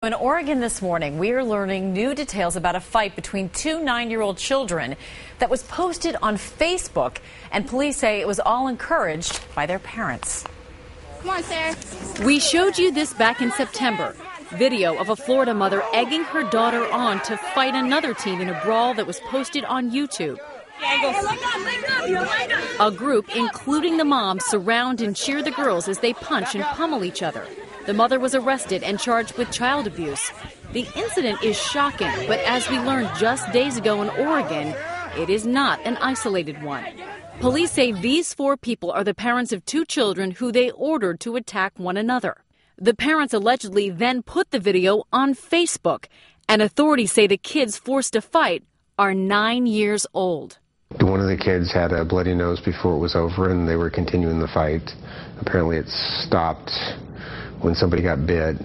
In Oregon this morning, we are learning new details about a fight between two 9-year-old children that was posted on Facebook, and police say it was all encouraged by their parents. Come on, Sarah. We showed you this back in September. Video of a Florida mother egging her daughter on to fight another teen in a brawl that was posted on YouTube. A group, including the mom, surround and cheer the girls as they punch and pummel each other. The mother was arrested and charged with child abuse. The incident is shocking, but as we learned just days ago in Oregon, it is not an isolated one. Police say these 4 people are the parents of 2 children who they ordered to attack one another. The parents allegedly then put the video on Facebook, and authorities say the kids forced to fight are 9 years old. One of the kids had a bloody nose before it was over, and they were continuing the fight. Apparently it stopped when somebody got bit,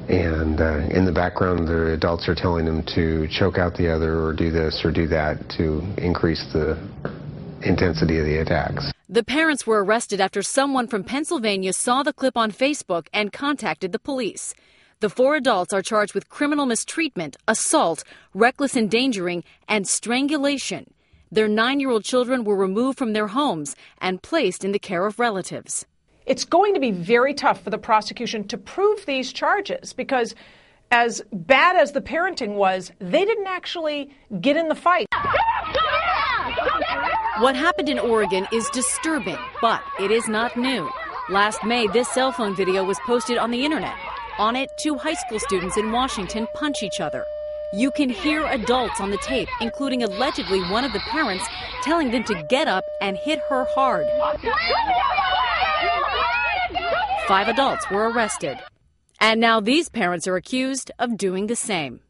and in the background the adults are telling them to choke out the other or do this or do that to increase the intensity of the attacks. The parents were arrested after someone from Pennsylvania saw the clip on Facebook and contacted the police. The 4 adults are charged with criminal mistreatment, assault, reckless endangering, and strangulation. Their 9-year-old children were removed from their homes and placed in the care of relatives. It's going to be very tough for the prosecution to prove these charges because as bad as the parenting was, they didn't actually get in the fight. What happened in Oregon is disturbing, but it is not new. Last May, this cell phone video was posted on the internet. On it, 2 high school students in Washington punch each other. You can hear adults on the tape, including allegedly one of the parents, telling them to get up and hit her hard. 5 adults were arrested. And now these parents are accused of doing the same.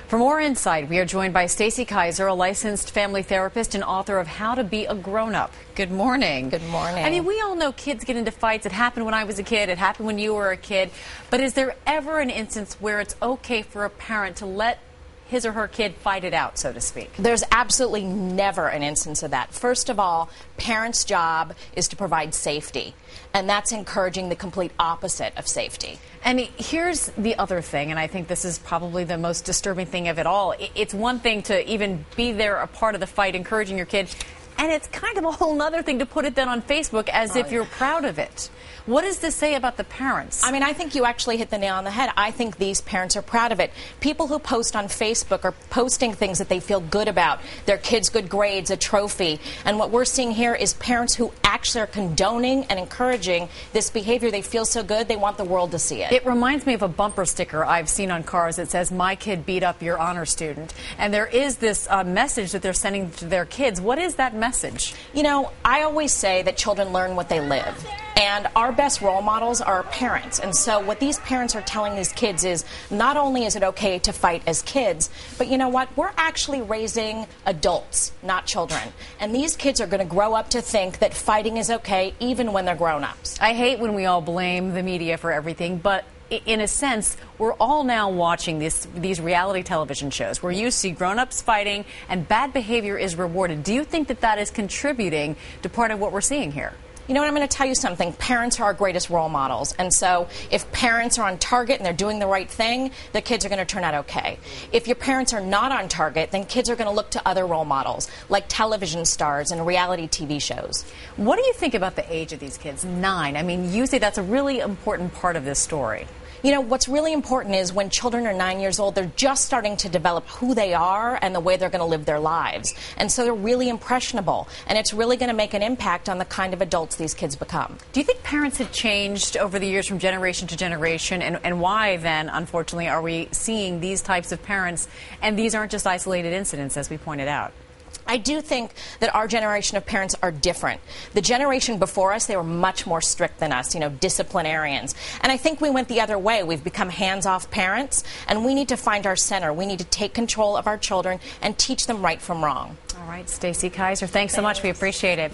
For more insight, we are joined by Stacey Kaiser, a licensed family therapist and author of How to Be a Grown-Up. Good morning. Good morning. I mean, we all know kids get into fights. It happened when I was a kid. It happened when you were a kid. But is there ever an instance where it's okay for a parent to let his or her kid fight it out, so to speak? There's absolutely never an instance of that. First of all, parents' job is to provide safety, and that's encouraging the complete opposite of safety. And here's the other thing, and I think this is probably the most disturbing thing of it all. It's one thing to even be there, a part of the fight, encouraging your kid, and it's kind of a whole other thing to put it then on Facebook as if you're proud of it. What does this say about the parents? I mean, I think you actually hit the nail on the head. I think these parents are proud of it. People who post on Facebook are posting things that they feel good about, their kids' good grades, a trophy. And what we're seeing here is parents who actually are condoning and encouraging this behavior. They feel so good, they want the world to see it. It reminds me of a bumper sticker I've seen on cars that says, "My kid beat up your honor student." And there is this message that they're sending to their kids. What is that message? You know, I always say that children learn what they live. And our best role models are our parents. And so what these parents are telling these kids is not only is it okay to fight as kids, but you know what? We're actually raising adults, not children. And these kids are going to grow up to think that fighting is okay even when they're grown-ups. I hate when we all blame the media for everything, but in a sense, we're all now watching these reality television shows where you see grown-ups fighting and bad behavior is rewarded. Do you think that that is contributing to part of what we're seeing here? You know what, I'm going to tell you something. Parents are our greatest role models. And so if parents are on target and they're doing the right thing, the kids are going to turn out okay. If your parents are not on target, then kids are going to look to other role models, like television stars and reality TV shows. What do you think about the age of these kids? 9. I mean, you say that's a really important part of this story. You know, what's really important is when children are 9 years old, they're just starting to develop who they are and the way they're going to live their lives. And so they're really impressionable. And it's really going to make an impact on the kind of adults these kids become. Do you think parents have changed over the years from generation to generation? And why, then, unfortunately, are we seeing these types of parents? And these aren't just isolated incidents, as we pointed out. I do think that our generation of parents are different. The generation before us, they were much more strict than us, you know, disciplinarians. And I think we went the other way. We've become hands-off parents, and we need to find our center. We need to take control of our children and teach them right from wrong. All right, Stacey Kaiser, thanks so much. We appreciate it.